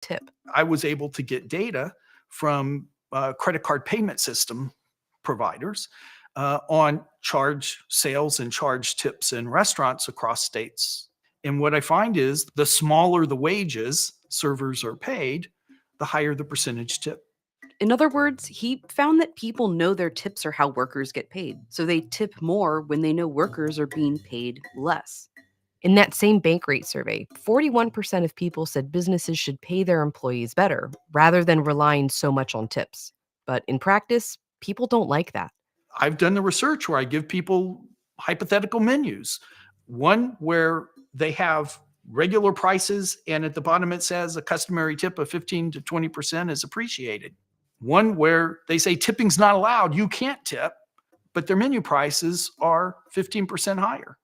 tip. I was able to get data from credit card payment system providers on charge sales and charge tips in restaurants across states. And what I find is the smaller the wages servers are paid, the higher the percentage tip. In other words, he found that people know their tips are how workers get paid, so they tip more when they know workers are being paid less. In that same Bankrate survey, 41% of people said businesses should pay their employees better rather than relying so much on tips. But in practice, people don't like that. I've done the research where I give people hypothetical menus, one where they have regular prices and at the bottom it says a customary tip of 15 to 20% is appreciated. One where they say tipping's not allowed, you can't tip, but their menu prices are 15% higher.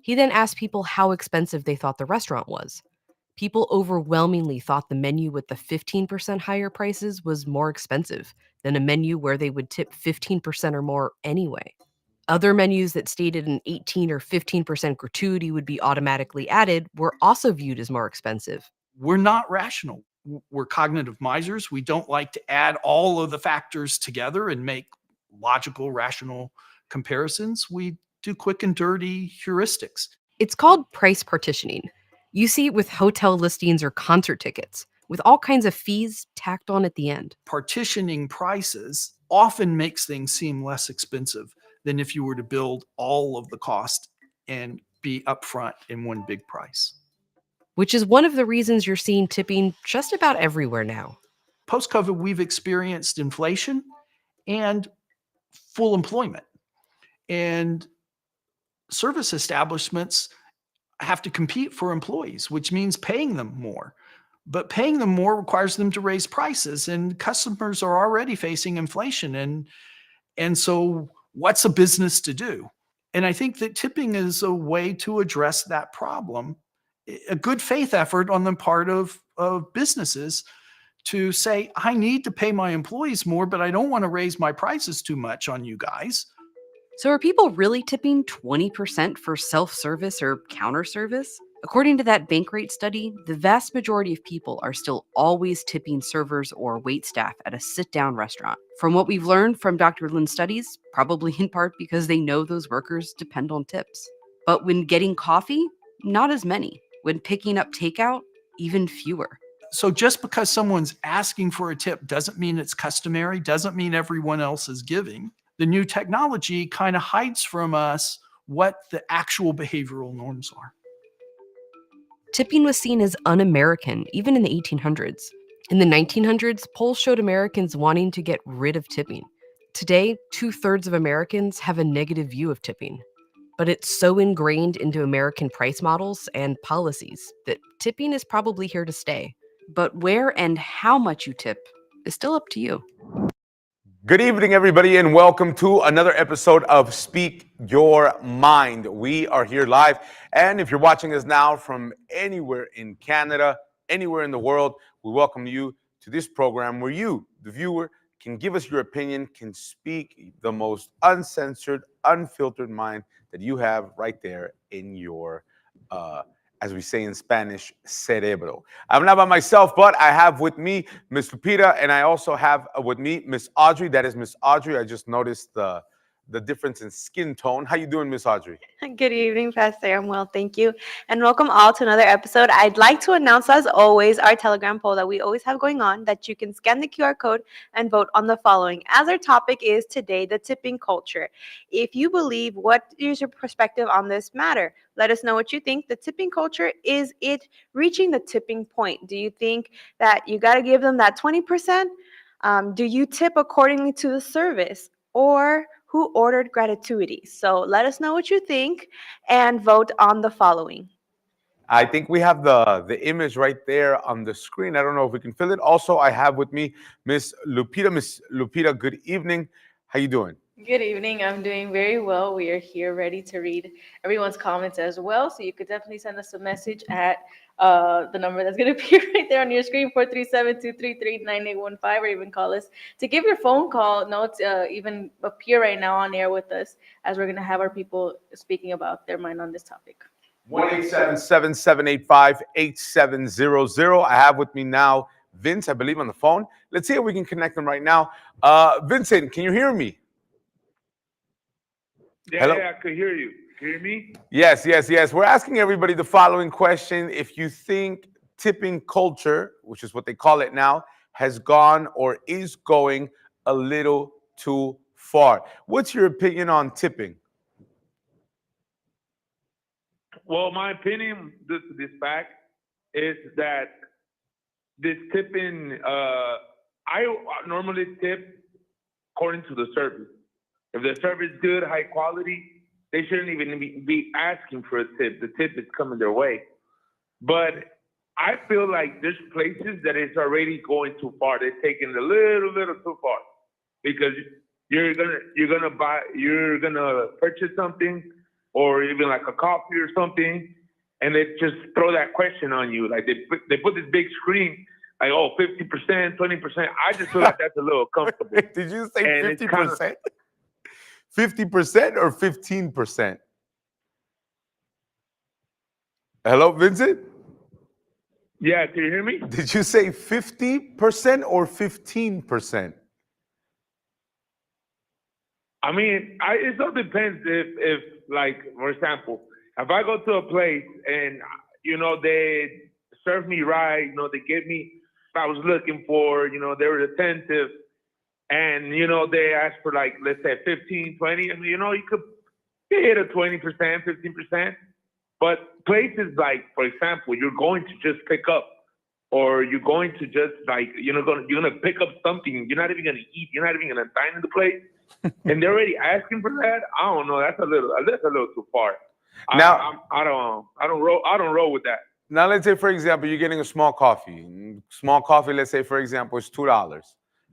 He then asked people how expensive they thought the restaurant was. People overwhelmingly thought the menu with the 15% higher prices was more expensive than a menu where they would tip 15% or more anyway. Other menus that stated an 18 or 15% gratuity would be automatically added were also viewed as more expensive. We're not rational. We're cognitive misers. We don't like to add all of the factors together and make logical, rational comparisons. We do quick and dirty heuristics. It's called price partitioning. You see it with hotel listings or concert tickets, with all kinds of fees tacked on at the end. Partitioning prices often makes things seem less expensive than if you were to build all of the cost and be upfront in one big price. Which is one of the reasons you're seeing tipping just about everywhere now. Post-COVID, we've experienced inflation and full employment. And service establishments have to compete for employees, which means paying them more. But paying them more requires them to raise prices, and customers are already facing inflation. And so what's a business to do? And I think that tipping is a way to address that problem, a good faith effort on the part of businesses to say, I need to pay my employees more, but I don't want to raise my prices too much on you guys. So, are people really tipping 20% for self service or counter service? According to that Bankrate study, the vast majority of people are still always tipping servers or waitstaff at a sit down restaurant. From what we've learned from Dr. Lin's studies, probably in part because they know those workers depend on tips. But when getting coffee, not as many. When picking up takeout, even fewer. So just because someone's asking for a tip doesn't mean it's customary, doesn't mean everyone else is giving. The new technology kind of hides from us what the actual behavioral norms are. Tipping was seen as un-American even in the 1800s. In the 1900s, polls showed Americans wanting to get rid of tipping. Today, 2/3 of Americans have a negative view of tipping. But it's so ingrained into American price models and policies that tipping is probably here to stay. But where and how much you tip is still up to you. Good evening, everybody, and welcome to another episode of Speak Your Mind. We are here live, and if you're watching us now from anywhere in Canada, anywhere in the world, we welcome you to this program where you, the viewer, can give us your opinion, can speak the most uncensored, unfiltered mind that you have right there in your as we say in Spanish, cerebro. I'm not by myself, but I have with me Miss Lupita, and I also have with me Miss Audrey. That is Miss Audrey. I just noticed the difference in skin tone. How you doing, Miss Audrey? Good evening, Pastor. I'm well, thank you. And welcome all to another episode. I'd like to announce, as always, our Telegram poll that we always have going on, that you can scan the QR code and vote on the following. As our topic is today, the tipping culture. If you believe, what is your perspective on this matter? Let us know what you think. The tipping culture, is it reaching the tipping point? Do you think that you got to give them that 20%? Do you tip accordingly to the service? Or who ordered gratuity? So let us know what you think and vote on the following. I think we have the image right there on the screen. I don't know if we can fill it. Also, I have with me Miss Lupita. Miss Lupita, good evening. How you doing? Good evening. I'm doing very well. We are here ready to read everyone's comments as well. So you could definitely send us a message at the number that's going to appear right there on your screen, 437-233-9815, or even call us to give your phone call notes, even appear right now on air with us, as we're going to have our people speaking about their mind on this topic. 1-877-785-8700. I have with me now Vince, I believe, on the phone. Let's see if we can connect him right now. Vincent, can you hear me? Yeah, Hello? yeah, I could hear you. Can you hear me? Yes. We're asking everybody the following question. If you think tipping culture, which is what they call it now, has gone or is going a little too far. What's your opinion on tipping? Well, my opinion, this fact, is that this tipping, I normally tip according to the service. If the service is good, high quality, they shouldn't even be asking for a tip. The tip is coming their way. But I feel like there's places that it's already going too far. They're taking it a little too far, because you're gonna purchase something, or even like a coffee or something, and they just throw that question on you. Like they put this big screen, like, oh, 50%, 20%. I just feel like that's a little comfortable. Did you say And it's 50%? 50% or 15%? Hello, Vincent? Yeah, can you hear me? Did you say 50% or 15%? I mean, it all depends if like, for example, if I go to a place and, they serve me right, they give me what I was looking for, they were attentive, and, they ask for, like, let's say 15, 20, and, you could hit a 20%, 15%. But places like, for example, you're going to just pick up, or you're going to just, like, you're gonna pick up something. You're not even gonna eat. You're not even gonna dine in the place, and they're already asking for that. I don't know. That's a little too far. Now, I don't roll with that. Now, let's say, for example, you're getting a small coffee. Small coffee, let's say, for example, is $2.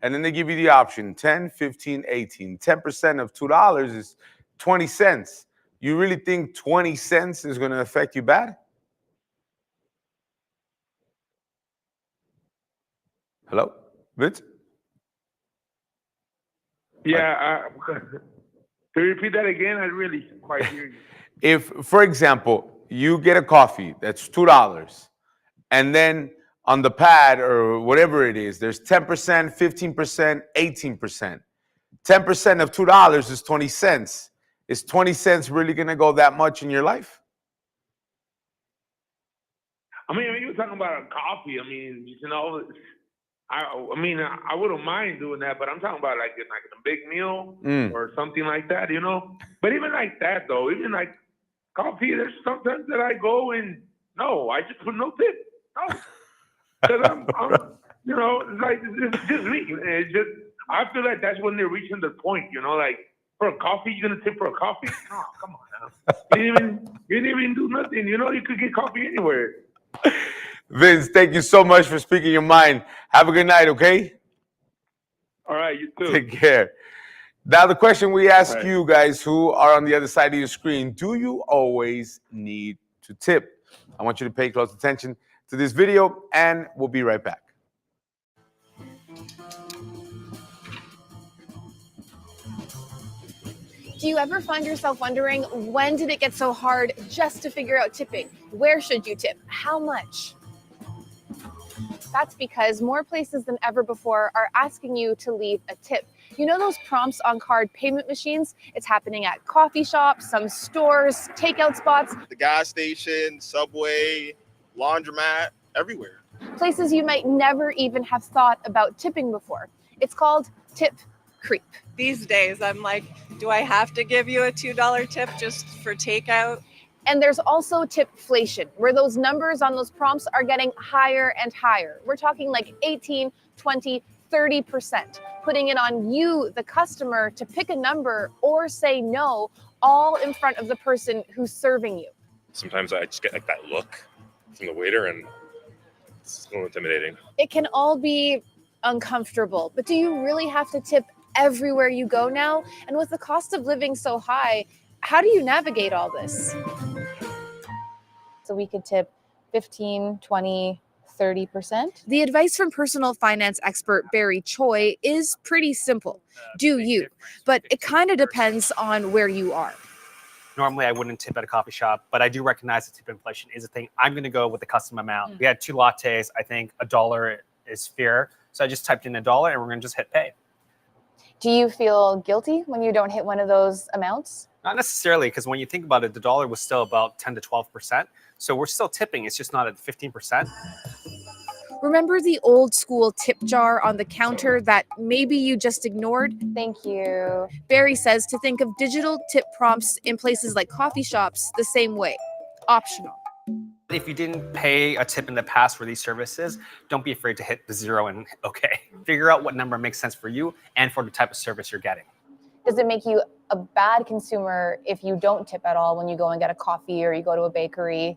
And then they give you the option 10, 15, 18. 10% of $2 is 20 cents. You really think 20 cents is going to affect you bad? Hello, Vince? Yeah. Can you repeat that again? I really didn't quite hear you. If, for example, you get a coffee that's $2, and then on the pad or whatever it is, there's 10%, 15%, 18%. 10% of $2 is 20 cents. Is 20 cents really going to go that much in your life? I mean, when you were talking about a coffee, I mean, I wouldn't mind doing that, but I'm talking about like a big meal or something like that, But even like that, though, even like coffee, there's sometimes that I go and no, I just put no tip. No. Because I'm it's like, it's just me. It's just, I feel like that's when they're reaching their point, like, for a coffee, you're going to tip for a coffee? No, come on now. You didn't even do nothing. You could get coffee anywhere. Vince, thank you so much for speaking your mind. Have a good night, okay? All right, you too. Take care. Now, the question we ask you guys who are on the other side of your screen, do you always need to tip? I want you to pay close attention to this video, and we'll be right back. Do you ever find yourself wondering, when did it get so hard just to figure out tipping? Where should you tip? How much? That's because more places than ever before are asking you to leave a tip. You know those prompts on card payment machines? It's happening at coffee shops, some stores, takeout spots. The gas station, Subway, laundromat, everywhere. Places you might never even have thought about tipping before. It's called tip creep. These days, I'm like, do I have to give you a $2 tip just for takeout? And there's also tipflation, where those numbers on those prompts are getting higher and higher. We're talking like 18, 20, 30%, putting it on you, the customer, to pick a number or say no, all in front of the person who's serving you. Sometimes I just get like that look from the waiter, and it's a little intimidating. It can all be uncomfortable, but do you really have to tip everywhere you go now? And with the cost of living so high, how do you navigate all this? So we could tip 15, 20, 30%. The advice from personal finance expert Barry Choi is pretty simple. Do you, but it kind of depends on where you are. Normally, I wouldn't tip at a coffee shop, but I do recognize that tip inflation is a thing. I'm going to go with the custom amount. We had 2 lattes. I think $1 is fair. So I just typed in $1 and we're going to just hit pay. Do you feel guilty when you don't hit one of those amounts? Not necessarily, because when you think about it, the dollar was still about 10 to 12%. So we're still tipping. It's just not at 15%. Remember the old school tip jar on the counter that maybe you just ignored? Thank you. Barry says to think of digital tip prompts in places like coffee shops the same way. Optional. If you didn't pay a tip in the past for these services, don't be afraid to hit the 0 and okay. Figure out what number makes sense for you and for the type of service you're getting. Does it make you a bad consumer if you don't tip at all when you go and get a coffee or you go to a bakery?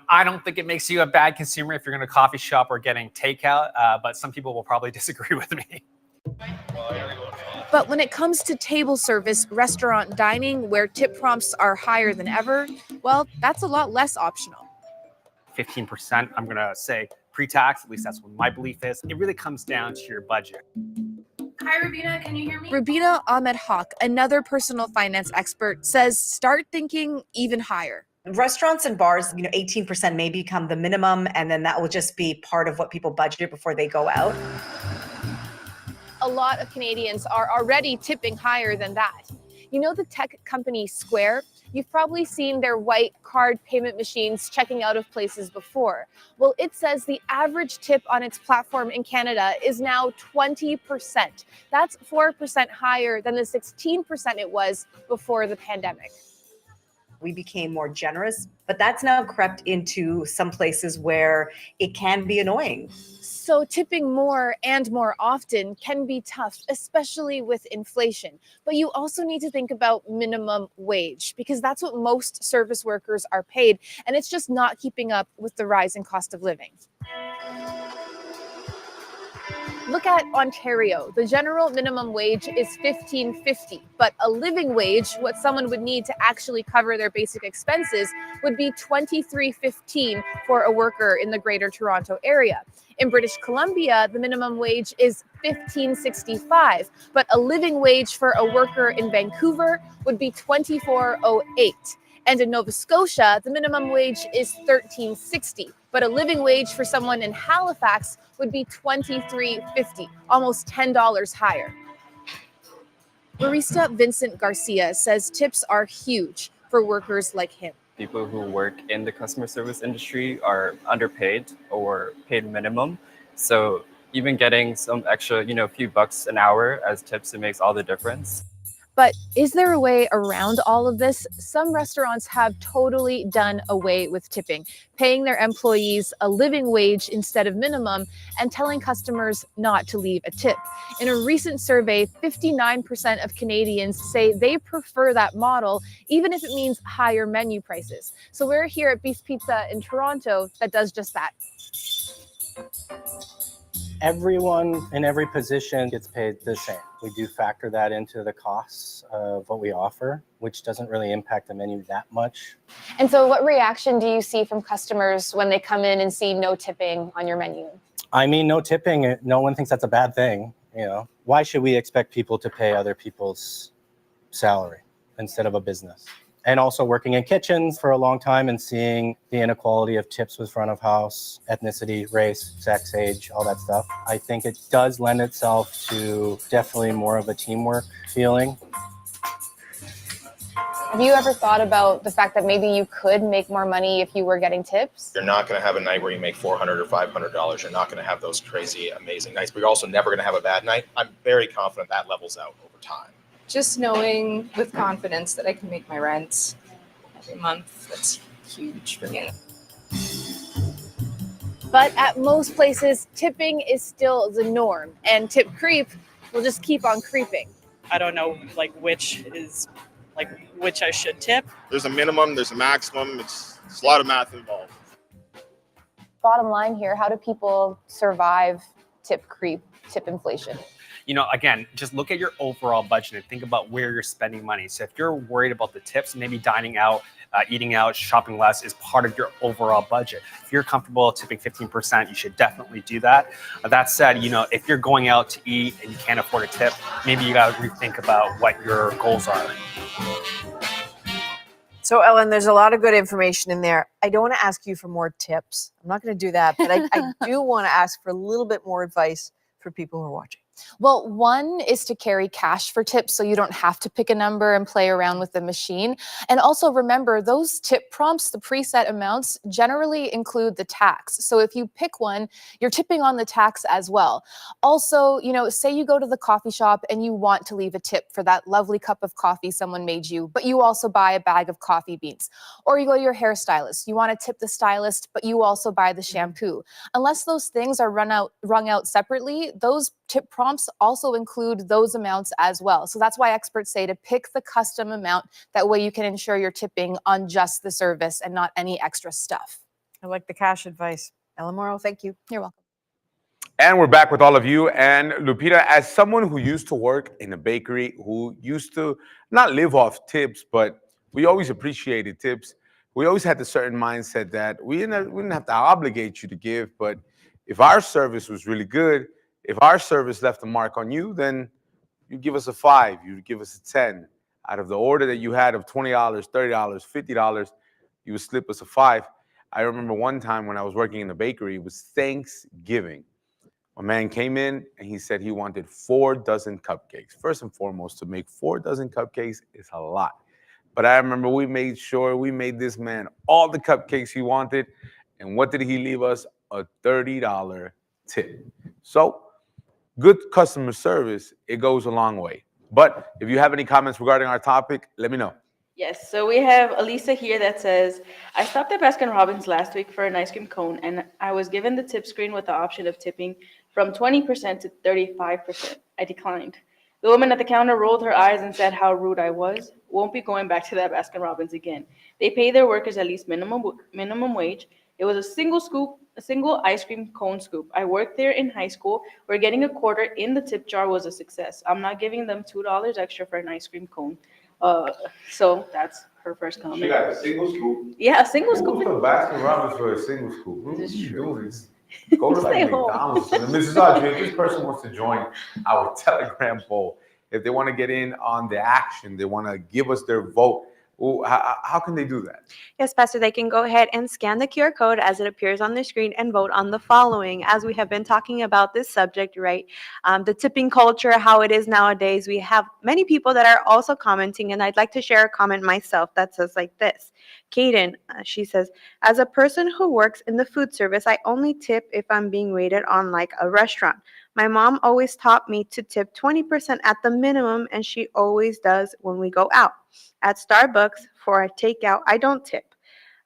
I don't think it makes you a bad consumer if you're going to coffee shop or getting takeout, but some people will probably disagree with me. But when it comes to table service, restaurant dining, where tip prompts are higher than ever, well, that's a lot less optional. 15%, I'm going to say pre-tax, at least that's what my belief is. It really comes down to your budget. Hi, Rubina, can you hear me? Rubina Ahmed Haq, another personal finance expert, says start thinking even higher. Restaurants and bars, 18% may become the minimum, and then that will just be part of what people budget before they go out. A lot of Canadians are already tipping higher than that. The tech company Square? You've probably seen their white card payment machines checking out of places before. Well, it says the average tip on its platform in Canada is now 20%. That's 4% higher than the 16% it was before the pandemic. We became more generous, but that's now crept into some places where it can be annoying. So tipping more and more often can be tough, especially with inflation. But you also need to think about minimum wage because that's what most service workers are paid, and it's just not keeping up with the rising cost of living. Look at Ontario. The general minimum wage is $15.50, but a living wage, what someone would need to actually cover their basic expenses, would be $23.15 for a worker in the Greater Toronto Area. In British Columbia, the minimum wage is $15.65, but a living wage for a worker in Vancouver would be $24.08. And in Nova Scotia, the minimum wage is $13.60, but a living wage for someone in Halifax would be $23.50, almost $10 higher. Barista Vincent Garcia says tips are huge for workers like him. People who work in the customer service industry are underpaid or paid minimum. So even getting some extra, few bucks an hour as tips, it makes all the difference. But is there a way around all of this? Some restaurants have totally done away with tipping, paying their employees a living wage instead of minimum and telling customers not to leave a tip. In a recent survey, 59% of Canadians say they prefer that model, even if it means higher menu prices. So we're here at Beef Pizza in Toronto that does just that. Everyone in every position gets paid the same. We do factor that into the costs of what we offer, which doesn't really impact the menu that much. And so what reaction do you see from customers when they come in and see no tipping on your menu? I mean, no tipping, no one thinks that's a bad thing. Why should we expect people to pay other people's salary instead of a business? And also working in kitchens for a long time and seeing the inequality of tips with front of house, ethnicity, race, sex, age, all that stuff. I think it does lend itself to definitely more of a teamwork feeling. Have you ever thought about the fact that maybe you could make more money if you were getting tips? You're not going to have a night where you make $400 or $500. You're not going to have those crazy, amazing nights, but you're also never going to have a bad night. I'm very confident that levels out over time. Just knowing with confidence that I can make my rent every month, that's huge for me. But at most places, tipping is still the norm, and tip creep will just keep on creeping. I don't know which I should tip. There's a minimum, there's a maximum. It's a lot of math involved. Bottom line here, how do people survive tip creep, tip inflation? Again, just look at your overall budget and think about where you're spending money. So if you're worried about the tips, maybe dining out, eating out, shopping less is part of your overall budget. If you're comfortable tipping 15%, you should definitely do that. That said, if you're going out to eat and you can't afford a tip, maybe you got to rethink about what your goals are. So, Ellen, there's a lot of good information in there. I don't want to ask you for more tips. I'm not going to do that, but I do want to ask for a little bit more advice for people who are watching. Well, one is to carry cash for tips so you don't have to pick a number and play around with the machine. And also remember, those tip prompts, the preset amounts, generally include the tax. So if you pick one, you're tipping on the tax as well. Also, say you go to the coffee shop and you want to leave a tip for that lovely cup of coffee someone made you, but you also buy a bag of coffee beans. Or you go to your hairstylist, you want to tip the stylist, but you also buy the shampoo. Unless those things are rung out separately, those tip prompts also include those amounts as well. So that's why experts say to pick the custom amount. That way you can ensure you're tipping on just the service and not any extra stuff. I like the cash advice. Ellen Morrow, thank you. You're welcome. And we're back with all of you. And Lupita, as someone who used to work in a bakery, who used to not live off tips, but we always appreciated tips. We always had the certain mindset that we didn't have to obligate you to give, but if our service was really good, if our service left a mark on you, then you give us a 5, you give us a 10. Out of the order that you had of $20, $30, $50, you would slip us a 5. I remember one time when I was working in the bakery, it was Thanksgiving. A man came in and he said he wanted 4 dozen cupcakes. First and foremost, to make 4 dozen cupcakes is a lot. But I remember we made sure we made this man all the cupcakes he wanted. And what did he leave us? A $30 tip. So, good customer service, it goes a long way. But if you have any comments regarding our topic, let me know. Yes, so we have Elisa here that says, I stopped at Baskin-Robbins last week for an ice cream cone, and I was given the tip screen with the option of tipping from 20% to 35%. I declined. The woman at the counter rolled her eyes and said how rude I was. Won't be going back to that Baskin-Robbins again. They pay their workers at least minimum wage. It was a single ice cream cone scoop. I worked there in high school, where getting a quarter in the tip jar was a success. I'm not giving them $2 extra for an ice cream cone. So that's her first comment. She got a single scoop? Yeah, a single scoop. Who's the Baskin-Robbins for a single scoop? What This is are you true. doing? Go to like Stay home. McDonald's. And Mrs. Audrey, if this person wants to join our Telegram poll, if they want to get in on the action, they want to give us their vote, how can they do that? Yes, Pastor, they can go ahead and scan the QR code as it appears on the screen and vote on the following. As we have been talking about this subject, right? The tipping culture, how it is nowadays. We have many people that are also commenting, and I'd like to share a comment myself that says like this. Kaden, she says, as a person who works in the food service, I only tip if I'm being waited on like a restaurant. My mom always taught me to tip 20% at the minimum, and she always does when we go out. At Starbucks, for a takeout, I don't tip.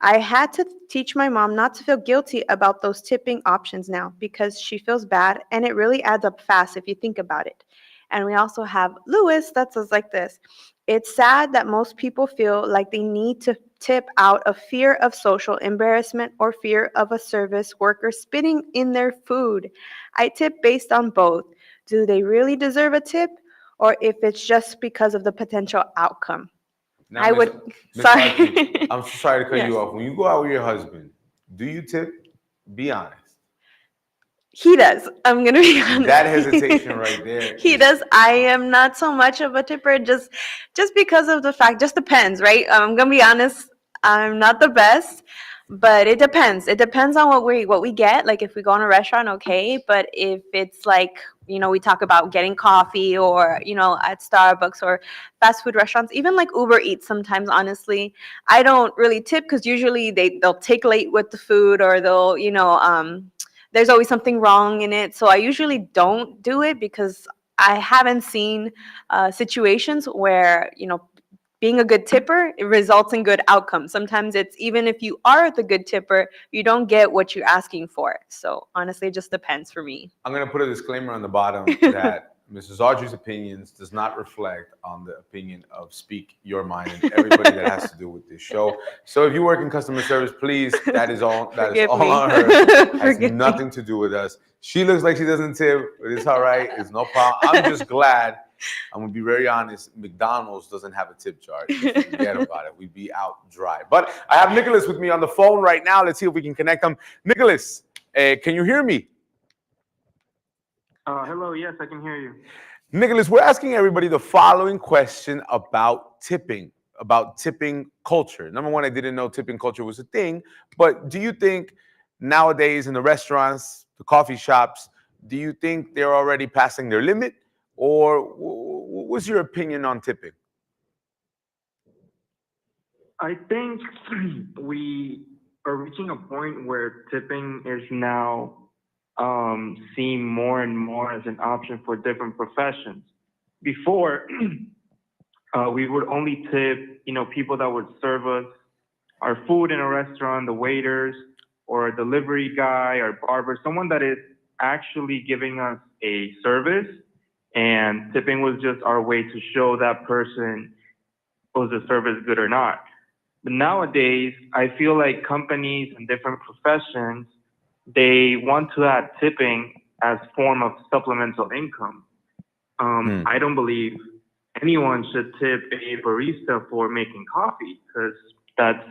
I had to teach my mom not to feel guilty about those tipping options now because she feels bad, and it really adds up fast if you think about it. And we also have Lewis that says like this. It's sad that most people feel like they need to tip out of fear of social embarrassment or fear of a service worker spitting in their food. I tip based on both. Do they really deserve a tip, or if it's just because of the potential outcome? Now, I would, Miss sorry. Audrey, I'm so sorry to cut Yes. you off. When you go out with your husband, do you tip? Be honest. He does. I'm going to be honest. That hesitation right there. He does. I am not so much of a tipper just because of the fact, just depends, right? I'm going to be honest. I'm not the best, but it depends. It depends on what we get. Like if we go in a restaurant, okay. But if it's like, we talk about getting coffee or, at Starbucks or fast food restaurants, even like Uber Eats sometimes, honestly, I don't really tip because usually they'll take late with the food or they'll, there's always something wrong in it. So I usually don't do it because I haven't seen situations where, being a good tipper, it results in good outcomes. Sometimes it's even if you are the good tipper, you don't get what you're asking for. So honestly, it just depends for me. I'm going to put a disclaimer on the bottom that Mrs. Audrey's opinions does not reflect on the opinion of Speak Your Mind and everybody that has to do with this show. So if you work in customer service, please, that is all on her. It has nothing to do with us. She looks like she doesn't tip, but it's all right. It's no problem. I'm just glad. I'm going to be very honest. McDonald's doesn't have a tip jar. Forget about it. We'd be out dry. But I have Nicholas with me on the phone right now. Let's see if we can connect him. Nicholas, can you hear me? Hello, yes, I can hear you. Nicholas, we're asking everybody the following question about tipping. about tipping culture. Number one, I didn't know tipping culture was a thing, but do you think nowadays in the restaurants, the coffee shops, do you think they're already passing their limit, or what's your opinion on tipping? I think we are reaching a point where tipping is now seen more and more as an option for different professions. Before, we would only tip, people that would serve us our food in a restaurant, the waiters, or a delivery guy, or barber, someone that is actually giving us a service, and tipping was just our way to show that person was the service good or not. But nowadays, I feel like companies and different professions, they want to add tipping as form of supplemental income. I don't believe anyone should tip a barista for making coffee, because that's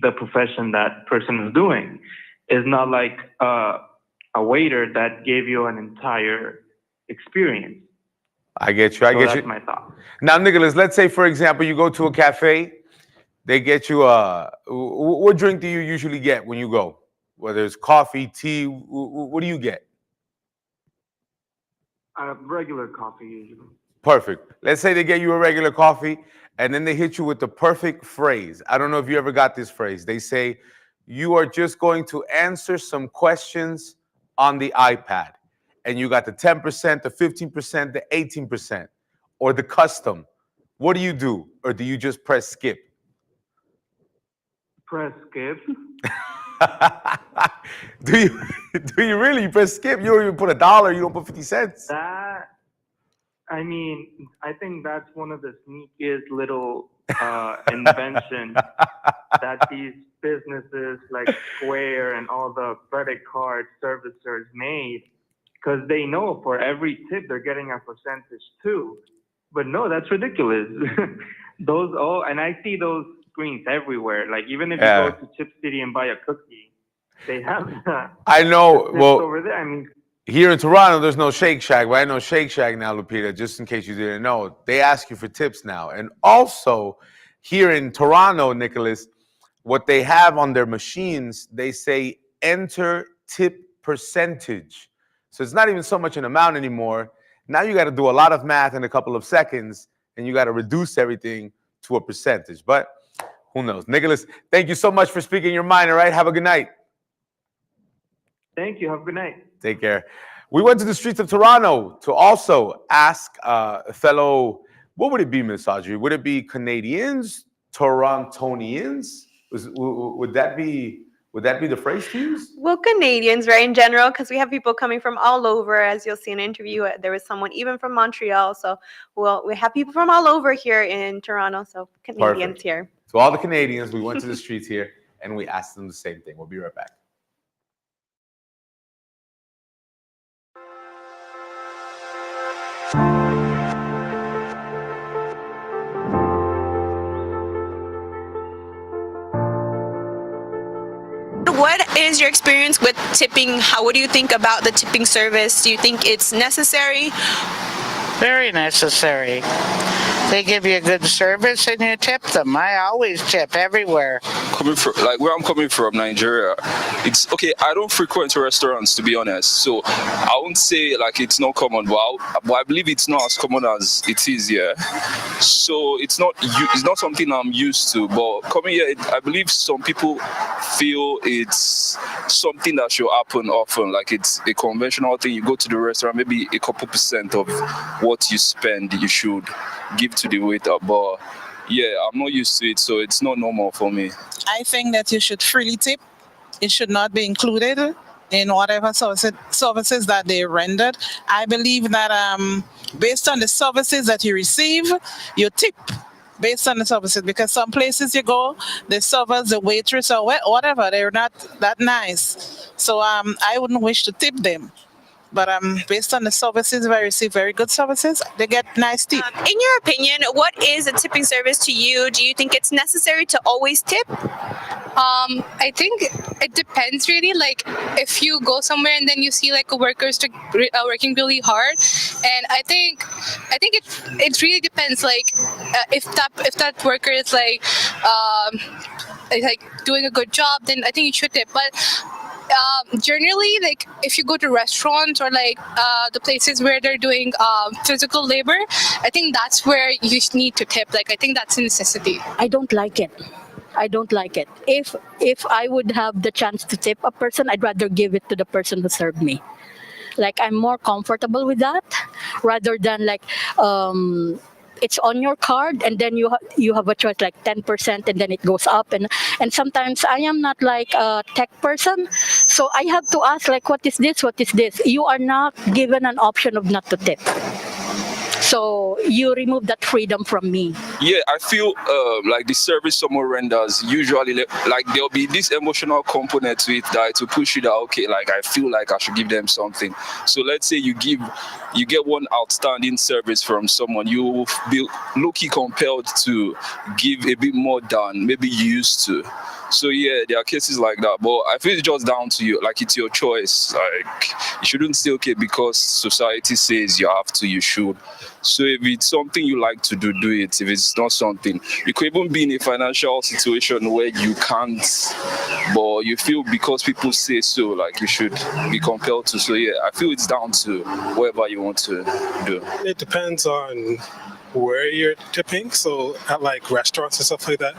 the profession that person is doing. It's not like a waiter that gave you an entire experience. I get you. That's my thought. Now, Nicholas, let's say, for example, you go to a cafe. They get you what drink do you usually get when you go? Whether it's coffee, tea, what do you get? Regular coffee usually. Perfect. Let's say they get you a regular coffee, and then they hit you with the perfect phrase. I don't know if you ever got this phrase. They say, you are just going to answer some questions on the iPad. And you got the 10%, the 15%, the 18%, or the custom. What do you do? Or do you just press skip? Press skip. Do you really press skip? You don't even put $1, you don't put 50 cents. I think that's one of the sneakiest little inventions that these businesses like Square and all the credit card servicers made, because they know for every tip they're getting a percentage too. But no, that's ridiculous. And I see those screens everywhere. Like even if you go to Chip City and buy a cookie, they have I know. Well, over there. Here in Toronto, there's no Shake Shack, but I know Shake Shack now, Lupita, just in case you didn't know. They ask you for tips now. And also, here in Toronto, Nicholas, what they have on their machines, they say enter tip percentage. So it's not even so much an amount anymore. Now you got to do a lot of math in a couple of seconds, and you got to reduce everything to a percentage. But who knows? Nicholas, thank you so much for speaking your mind, all right? Have a good night. Thank you. Have a good night. Take care. We went to the streets of Toronto to also ask fellow, what would it be, Miss Audrey? Would it be Canadians, Torontonians? Would that be the phrase to use? Well, Canadians, right, in general, because we have people coming from all over. As you'll see in an interview, there was someone even from Montreal. So, we have people from all over here in Toronto. So, Canadians Perfect. here. To all the Canadians, we went to the streets here and we asked them the same thing. We'll be right back. What is your experience with tipping? What do you think about the tipping service? Do you think it's necessary? Very necessary. They give you a good service and you tip them. I always tip everywhere. Coming from, like where I'm coming from, Nigeria, it's okay. I don't frequent restaurants, to be honest, so I won't say like it's not common, but I believe it's not as common as it is here. So it's not something I'm used to. But coming here, I believe some people feel it's something that should happen often. Like it's a conventional thing. You go to the restaurant, maybe a couple % of what you spend, you should give to the waiter. But yeah, I'm not used to it, so it's not normal for me. I think that you should freely tip. It should not be included in whatever services that they rendered. I believe that based on the services that you receive, you tip based on the services, because some places you go, the servers, the waitress, or whatever, they're not that nice. So I wouldn't wish to tip them. But based on the services, if I receive very good services, they get nice tip. In your opinion, what is a tipping service to you? Do you think it's necessary to always tip? I think it depends really. Like if you go somewhere and then you see like workers working really hard, And it really depends. Like if that worker is like doing a good job, then I think you should tip. But generally, like if you go to restaurants or like the places where they're doing physical labor, I think that's where you need to tip. Like I think that's a necessity. I don't like it. I don't like it. If I would have the chance to tip a person, I'd rather give it to the person who served me. Like I'm more comfortable with that rather than like it's on your card and then you have a choice like 10% and then it goes up and sometimes I am not like a tech person, so I have to ask like what is this? You are not given an option of not to tip. So you remove that freedom from me. Yeah, I feel like the service someone renders usually like there'll be this emotional component to it that to push you that okay, like I feel like I should give them something. So let's say you get one outstanding service from someone, you will be low-key compelled to give a bit more than maybe you used to. So yeah, there are cases like that, but I feel it's just down to you. Like it's your choice. Like you shouldn't say okay because society says you have to, you should. So if it's something you like to do, do it. If it's not something, you could even be in a financial situation where you can't, but you feel because people say so, like you should be compelled to. So yeah, I feel it's down to whatever you want to do. It depends on where you're tipping. So at like restaurants and stuff like that,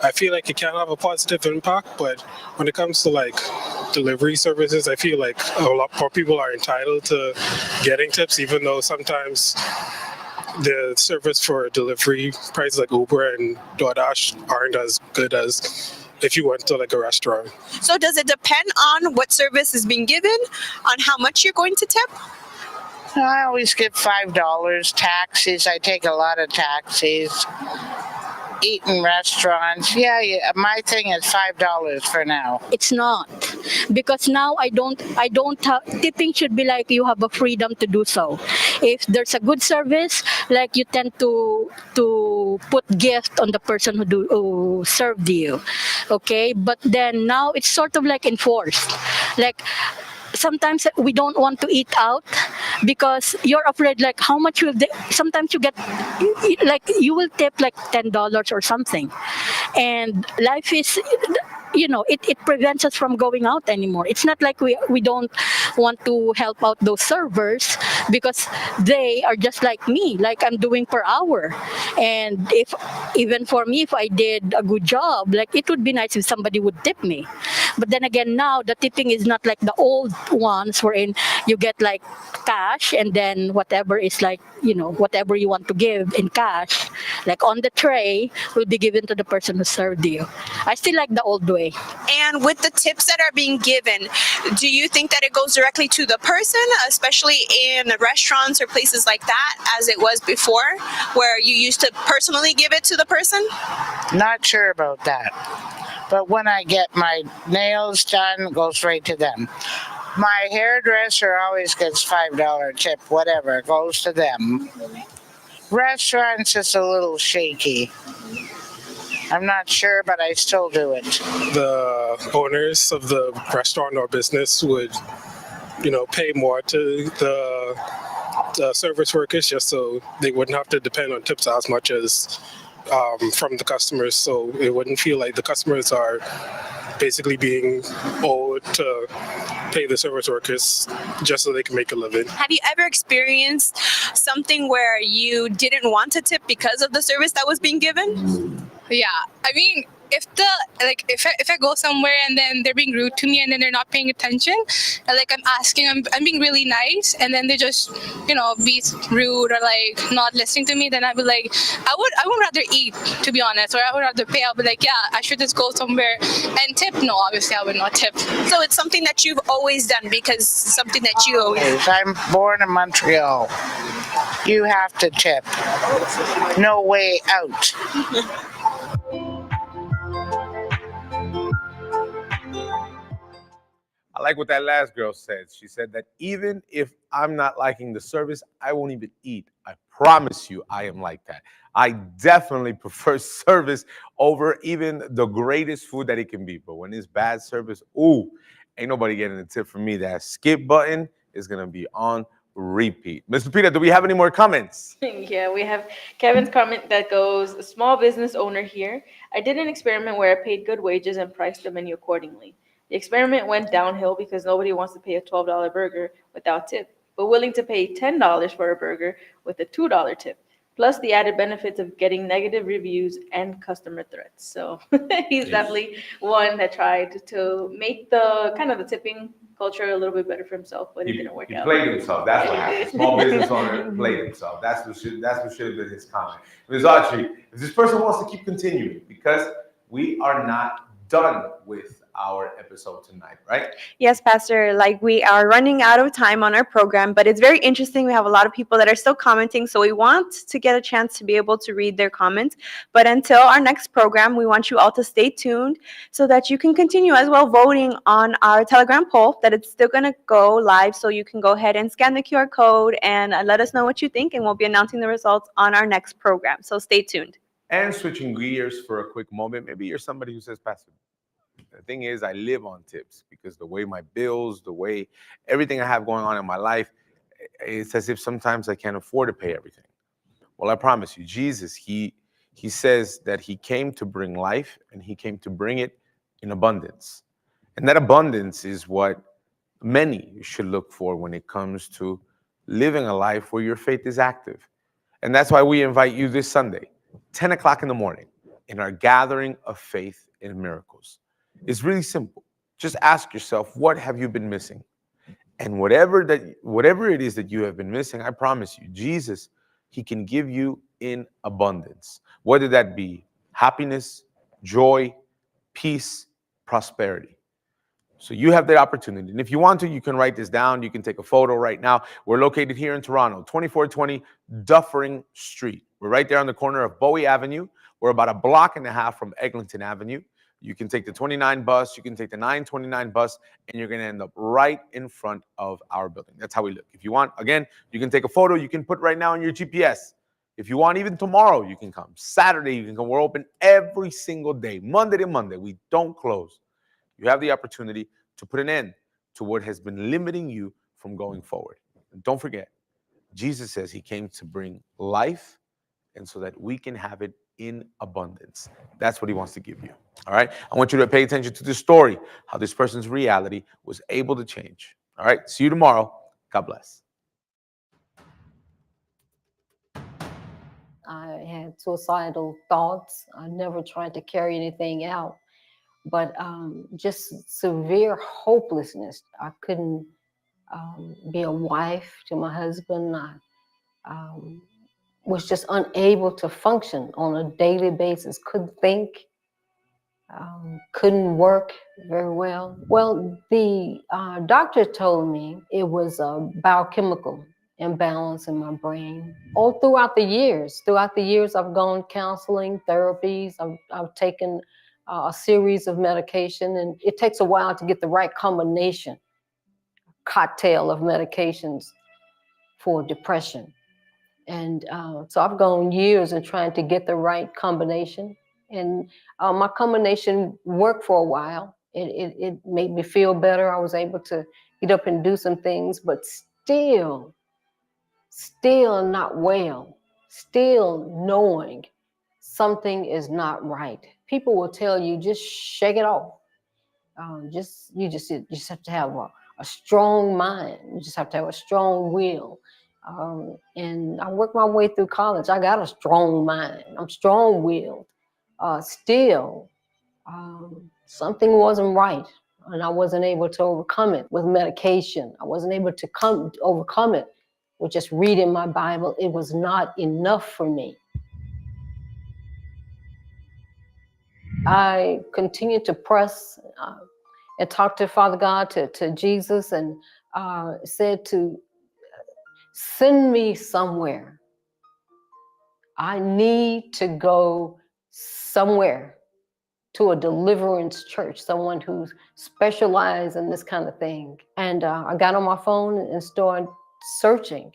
I feel like it can have a positive impact, but when it comes to like delivery services, I feel like a lot more people are entitled to getting tips, even though sometimes the service for delivery prices like Uber and DoorDash aren't as good as if you went to like a restaurant. So does it depend on what service is being given, on how much you're going to tip? I always get $5. Taxis, I take a lot of taxis. Eat in restaurants. Yeah, my thing is $5 for now. It's not, because now I don't have, tipping should be like you have a freedom to do so. If there's a good service, like you tend to put gift on the person who served you, okay? But then now it's sort of like enforced, like. Sometimes we don't want to eat out because you're afraid like how much will they, sometimes you get like you will tip like $10 or something, and life is, you know, it prevents us from going out anymore. It's not like we don't want to help out those servers because they are just like me, like I'm doing per hour. And if even for me, if I did a good job, like it would be nice if somebody would tip me. But then again, now the tipping is not like the old ones wherein you get like cash and then whatever is like, you know, whatever you want to give in cash, like on the tray, will be given to the person who served you. I still like the old way. And with the tips that are being given, do you think that it goes directly to the person, especially in restaurants or places like that, as it was before, where you used to personally give it to the person? Not sure about that. But when I get my nails done, it goes right to them. My hairdresser always gets $5 tip, whatever, it goes to them. Restaurants is a little shaky. I'm not sure, but I still do it. The owners of the restaurant or business would, you know, pay more to the service workers just so they wouldn't have to depend on tips as much as from the customers, so it wouldn't feel like the customers are basically being owed to pay the service workers just so they can make a living. Have you ever experienced something where you didn't want to tip because of the service that was being given? Yeah, I mean, if I go somewhere and then they're being rude to me and then they're not paying attention, and like I'm being really nice, and then they just, you know, be rude or like not listening to me, then I'd be like, I would rather eat, to be honest, or I would rather pay. I'll be like, yeah, I should just go somewhere and tip. No, obviously I would not tip. So it's something that you've always done because something that you always. I'm born in Montreal. You have to tip. No way out. I like what that last girl said. She said that even if I'm not liking the service, I won't even eat. I promise you, I am like that. I definitely prefer service over even the greatest food that it can be. But when it's bad service, ooh, ain't nobody getting a tip from me. That skip button is going to be on repeat. Ms. Lupita, do we have any more comments? Yeah, we have Kevin's comment that goes, "A small business owner here. I did an experiment where I paid good wages and priced the menu accordingly. The experiment went downhill because nobody wants to pay a $12 burger without tip, but willing to pay $10 for a burger with a $2 tip, plus the added benefits of getting negative reviews and customer threats." So he's definitely one that tried to make the kind of the tipping culture a little bit better for himself, but it didn't work He out. played himself. That's what happened. Small business owner played himself. That's what should have been his comment. Ms. Autry, if this person wants to keep continuing, because we are not done with our episode tonight, right? Yes, Pastor, like we are running out of time on our program, but it's very interesting. We have a lot of people that are still commenting, so we want to get a chance to be able to read their comments. But until our next program, we want you all to stay tuned so that you can continue as well voting on our Telegram poll, that it's still going to go live. So you can go ahead and scan the QR code and let us know what you think, and we'll be announcing the results on our next program. So stay tuned. And switching gears for a quick moment, maybe you're somebody who says, Pastor, the thing is, I live on tips because the way my bills, the way everything I have going on in my life, it's as if sometimes I can't afford to pay everything. Well, I promise you, Jesus, he says that he came to bring life and he came to bring it in abundance. And that abundance is what many should look for when it comes to living a life where your faith is active. And that's why we invite you this Sunday, 10 o'clock in the morning, in our gathering of faith in miracles. It's really simple. Just ask yourself, what have you been missing? And whatever it is that you have been missing, I promise you, Jesus, he can give you in abundance. Whether that be happiness, joy, peace, prosperity. So you have the opportunity. And if you want to, you can write this down. You can take a photo right now. We're located here in Toronto, 2420 Dufferin Street. We're right there on the corner of Bowie Avenue. We're about a block and a half from Eglinton Avenue. You can take the 29 bus, you can take the 929 bus, and you're going to end up right in front of our building. That's how we look. If you want, again, you can take a photo. You can put right now on your GPS. If you want, even tomorrow, you can come. Saturday, you can come. We're open every single day, Monday to Monday. We don't close. You have the opportunity to put an end to what has been limiting you from going forward. And don't forget, Jesus says he came to bring life, and so that we can have it in abundance. That's what he wants to give you. All right. I want you to pay attention to this story, how this person's reality was able to change. All right. See you tomorrow. God bless. I had suicidal thoughts. I never tried to carry anything out, but just severe hopelessness. I couldn't be a wife to my husband. I was just unable to function on a daily basis, couldn't think, couldn't work very well. Well, the doctor told me it was a biochemical imbalance in my brain. All throughout the years, I've gone counseling, therapies, I've taken a series of medication, and it takes a while to get the right combination, cocktail of medications for depression. And so I've gone years in trying to get the right combination. And my combination worked for a while. It made me feel better. I was able to get up and do some things, but still not well, still knowing something is not right. People will tell you, just shake it off. You just have to have a strong mind. You just have to have a strong will. And I worked my way through college. I got a strong mind. I'm strong-willed. Still, something wasn't right, and I wasn't able to overcome it with medication. I wasn't able to overcome it with just reading my Bible. It was not enough for me. I continued to press and talk to Father God, to Jesus, and said to send me somewhere. I need to go somewhere to a deliverance church, someone who's specialized in this kind of thing. And I got on my phone and started searching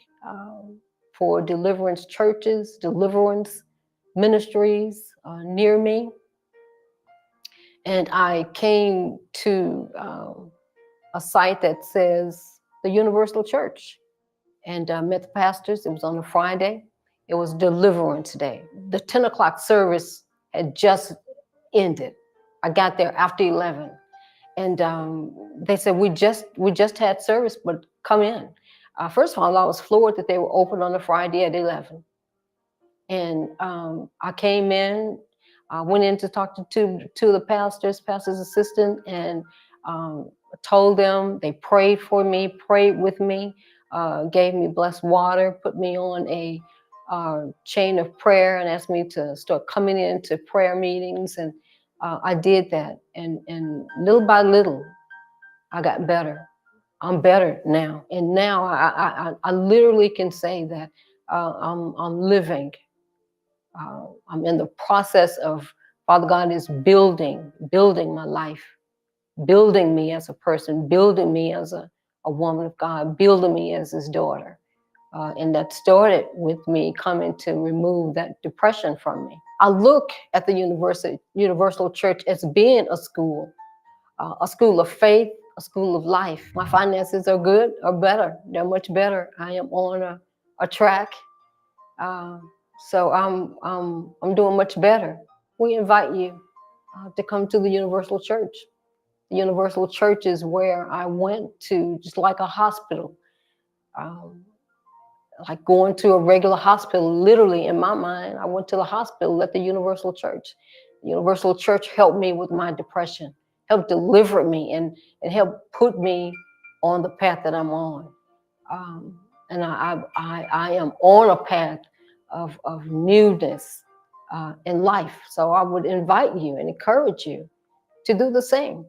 for deliverance churches, deliverance ministries near me. And I came to a site that says the Universal Church. and met the pastors. It was on a Friday. It was Deliverance Day. The 10 o'clock service had just ended. I got there after 11, and they said, we just had service, but come in. First of all, I was floored that they were open on a Friday at 11. And I came in, I went in to talk to the pastor's assistant, and told them. They prayed for me, prayed with me, gave me blessed water, put me on a chain of prayer, and asked me to start coming into prayer meetings. And I did that. And little by little, I got better. I'm better now. And now I literally can say that I'm living. I'm in the process of, Father God is building my life, building me as a person, building me as a woman of God, building me as his daughter. And that started with me coming to remove that depression from me. I look at the Universal Church as being a school of faith, a school of life. My finances are good or better. They're much better. I am on a track. So I'm doing much better. We invite you to come to the Universal Church. The Universal Church is where I went to, just like a hospital, like going to a regular hospital. Literally, in my mind, I went to the hospital at the Universal Church. The Universal Church helped me with my depression, helped deliver me, and helped put me on the path that I'm on. And I am on a path of newness in life. So I would invite you and encourage you to do the same.